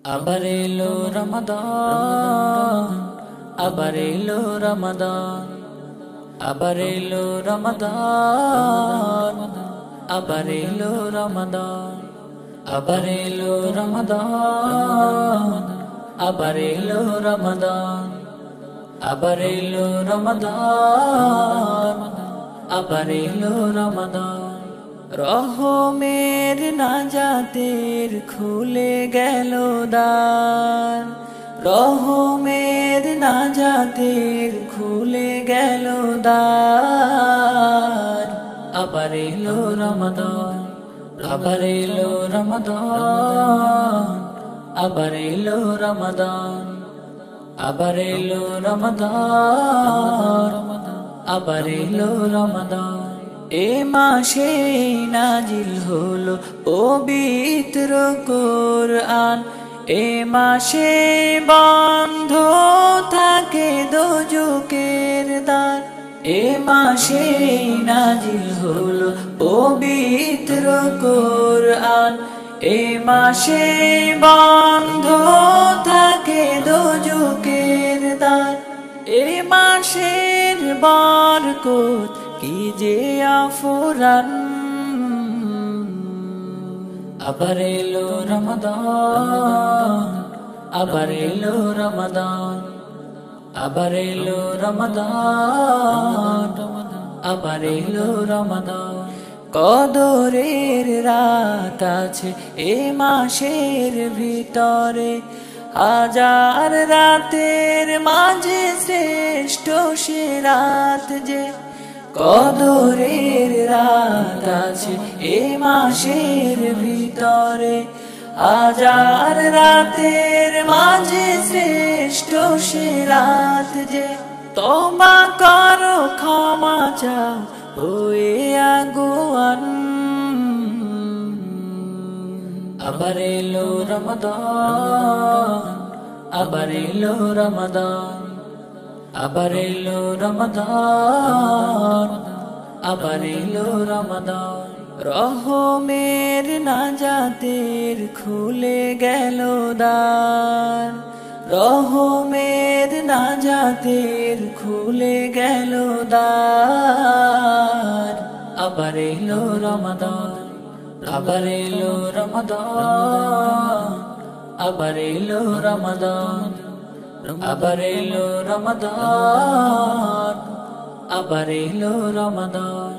আবার এলো রমাদান, আবার এলো রমাদান, আবার এলো রমাদান, আবার এলো রমাদান, আবার এলো রমাদান, আবার এলো রমাদান, আবার এলো রমাদান, আবার এলো রমাদান। রহমের নাজাতের খুলে গেল দ্বার, রহমের নাজাতের খুলে গেল দ্বার। আবার এলো রমাদান, আবার এলো রমাদান, আবার এলো রমাদান, আবার এলো রমাদান, আবার এলো রমাদান। এ মাসে নাজিল হলো পবিত্র কোরআন, এ মাসে বন্ধ থাকে দোজখের দ্বার। এ মাসে নাজিল হলো পবিত্র কোরআন, এ মাসে বন্ধ থাকে দোজখের দ্বার। এ মাসের বরকত কি যে আফরান। আবার এলো রমাদান, আবার এলো রমাদান, আবার এলো রমাদান, আবার এলো রমাদান। কদরের রাত আছে এ মাসের ভিতরে, হাজার রাতের মাঝে শ্রেষ্ঠ সে রাত যে। কদরের রাত আছে এ মাসের ভিতরে, হাজার রাতের মাঝে শ্রেষ্ঠ সে রাত যে। তওবা করো ক্ষমা চাও ওয়ে আগুয়ান। আবার এলো রমাদান, আবার এলো রমাদান, আবার এলো রমাদান, আবার এলো রমাদান। রহমের নাজাতের খুলে গেল দ্বার, রহমের নাজাতের খুলে গেল দ্বার। আবার এলো রমাদান, আবার এলো রমাদান, আবার এলো রমাদান, আবার এলো রমাদান, আবার এলো রমাদান।